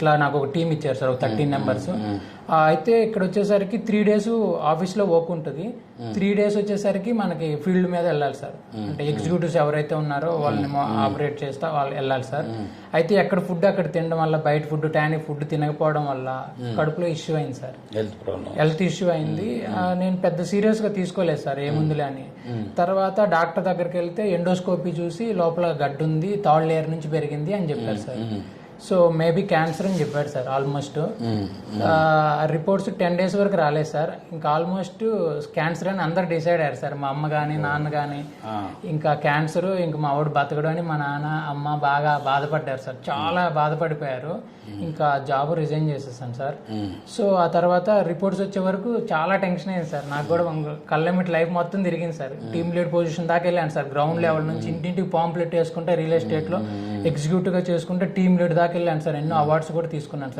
ఇట్లా నాకు ఒక టీం ఇచ్చారు సార్, ఒక 13 మెంబర్స్. అయితే ఇక్కడ వచ్చేసరికి 3 days ఆఫీస్లో వర్క్ ఉంటుంది, 3 days వచ్చేసరికి మనకి ఫీల్డ్ మీద వెళ్ళాలి సార్. అంటే ఎగ్జిక్యూటివ్స్ ఎవరైతే ఉన్నారో వాళ్ళని ఆపరేట్ చేస్తా వాళ్ళు వెళ్ళాలి సార్. అయితే ఎక్కడ ఫుడ్ అక్కడ తినడం వల్ల, బయట ఫుడ్ టానిక్ ఫుడ్ తినకపోవడం వల్ల కడుపులో ఇష్యూ అయింది సార్, హెల్త్ ఇష్యూ అయింది. నేను పెద్ద సీరియస్గా తీసుకోలేదు సార్, ఏముందిలే అని. తర్వాత డాక్టర్ దగ్గరికి వెళ్తే ఎండోస్కోపీ చూసి లోపల గడ్డు ఉంది, థర్డ్ లేయర్ నుంచి పెరిగింది అని చెప్పారు సార్. సో మేబీ క్యాన్సర్ అని చెప్పాడు సార్. ఆల్మోస్ట్ రిపోర్ట్స్ 10 days వరకు రాలేదు సార్. ఇంకా ఆల్మోస్ట్ క్యాన్సర్ అని అందరు డిసైడ్ అయ్యారు సార్, మా అమ్మ కానీ నాన్న కానీ. ఇంకా క్యాన్సర్, ఇంకా మా వాడు బతకడు అని మా నాన్న అమ్మ బాగా బాధపడ్డారు సార్, చాలా బాధపడిపోయారు. ఇంకా జాబ్ రిజైన్ చేసేసాను సార్. సో ఆ తర్వాత రిపోర్ట్స్ వచ్చే వరకు చాలా టెన్షన్ అయింది సార్. నాకు కూడా కళ్ళమిట్ లైఫ్ మొత్తం తిరిగింది సార్. టీమ్ లీడ్ పొజిషన్ దాకా వెళ్ళాను సార్. గ్రౌండ్ లెవెల్ నుంచి ఇంటింటికి పాంప్లెట్ వేసుకుంటే, రియల్ ఎస్టేట్లో ఎగ్జిక్యూటివ్గా చేసుకుంటే టీమ్ లీడ్ దాకా వెళ్ళాను సార్. ఎన్నో అవార్డ్స్ కూడా తీసుకున్నాను సార్.